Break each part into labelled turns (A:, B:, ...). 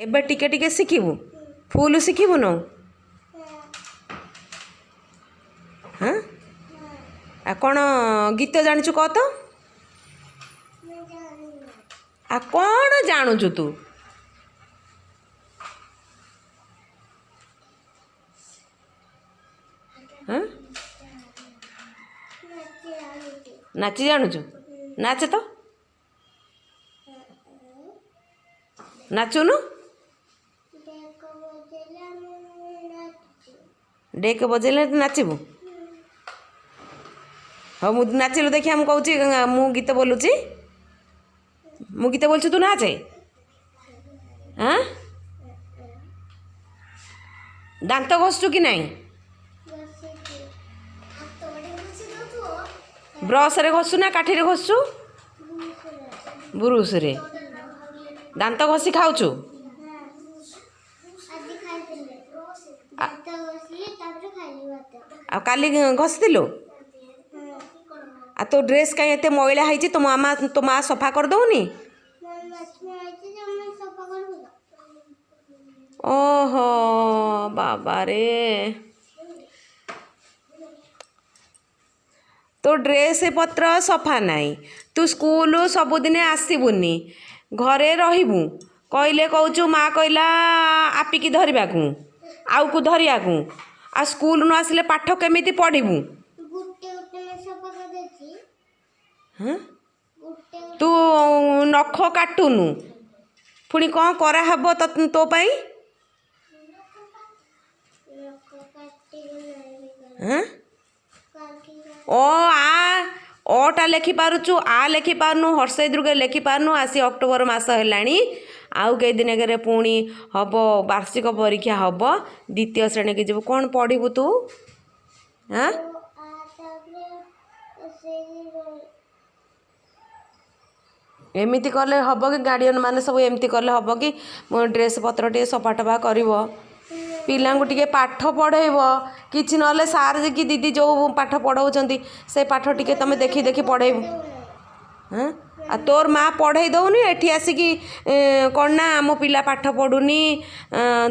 A: एबे टिके टिके शिखिबु फुल शिखिबु न हाँ आ कौन गीत जानिचु कह तो आ कौन जानुचु तू हाँ नाची जानुचु नाच तो नाचुनु डेक बजेले नाचबू हाँ मुझे नाचिलु देखिए हम कहूँ मु गीत बोलुची मु गीत बोलछु तू नाचे हाँ दांत घसुचु कि नहीं ब्रश रे घसु ना काठी रे घसु ब्रुश रे दांत घसी खाऊचु आ काली घसीलु आ तो ड्रेस कहीं एते मैला है तो माँ सफा कर दौनी ओहो बाबा रे तो ड्रेस पत्र सफा नहीं तू स्कूल सबुदिन आसबुनि घरे रहिबू कहले कहूँ माँ कहला आपिकी धरवा को आउ को धरिया को आ स्कूल न आसिले पाठ केमिति पढ़िबू हाँ तू नख काटुनु पुणी कौन कराहब तो पाई हाँ ओटा लेखि पारुचु आ लेखि पारनु हर्षई दुर्गे लेखि पारनु आसी अक्टोबर मास हेलाणी आउ कई दिन के पुणी हम वार्षिक परीक्षा हम द्वितीय श्रेणी की जीव कौन पढ़ू तू हाँ एमती कले हम कि गार्डियन माने सब एमती कले हम कि ड्रेस पत्र टे सफा टफा कर पिला टे पाठ पढ़ेब कि ना सार कि दीदी जो पाठ पढ़ाऊँ से पाठ टे तुम देखी देखी पढ़ेबू हाँ आ तोर माँ पढ़े दौनी एठी आसिकी कौन ना मो पिला पाठ पढ़ुनी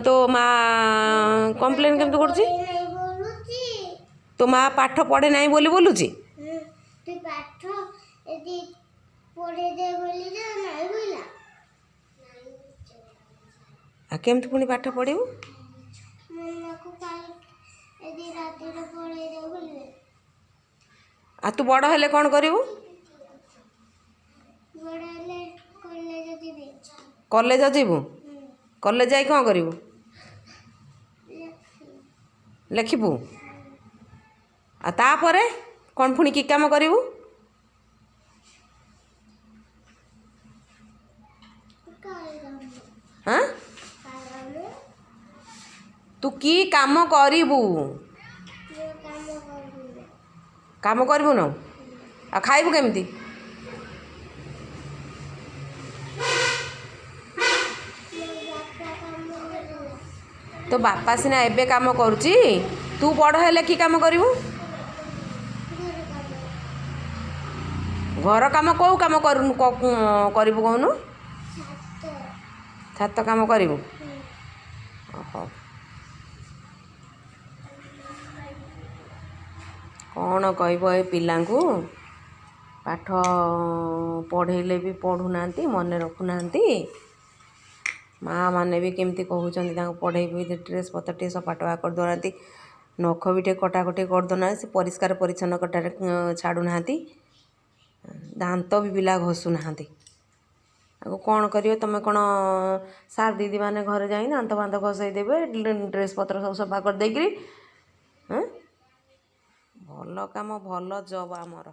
A: तो माँ कंप्लेन केमती करुच्ची तो माँ पाठ पढ़े नहीं बोली बोलुची आ केमती पुणी पाठ पढ़ू आ तू बड़ हेले कौन करू कॉलेज जीवु कॉलेज जाई कौन करू लिखबू आ तापरे कौन पुणी कि काम करू हाँ तू की काम करू काम करू न आ खाइबू केमती तो बापा सिना एबे काम करुची तू बड़ हेले कि काम करू घर काम कौ काम करू कहूनु छात काम करू कौन कहब ए पिला पाठ पढ़ेले भी पढ़ुना मन रखुना माँ मैंने भी केमती कहते पढ़े भी ड्रेस पत्र टे सफा टफा कर दौना नख भी टे कटाकटी कर दौना से परिष्कार परिच्छन्न कटार छाड़ूना दांत भी पिला घसुना आगे कौन कर तुम कौन सार दीदी मैंने घर जा दांत फांत घसई देवे ड्रेस पत्र सब सफा कर देकरी हाँ भल काम भल जब आमर।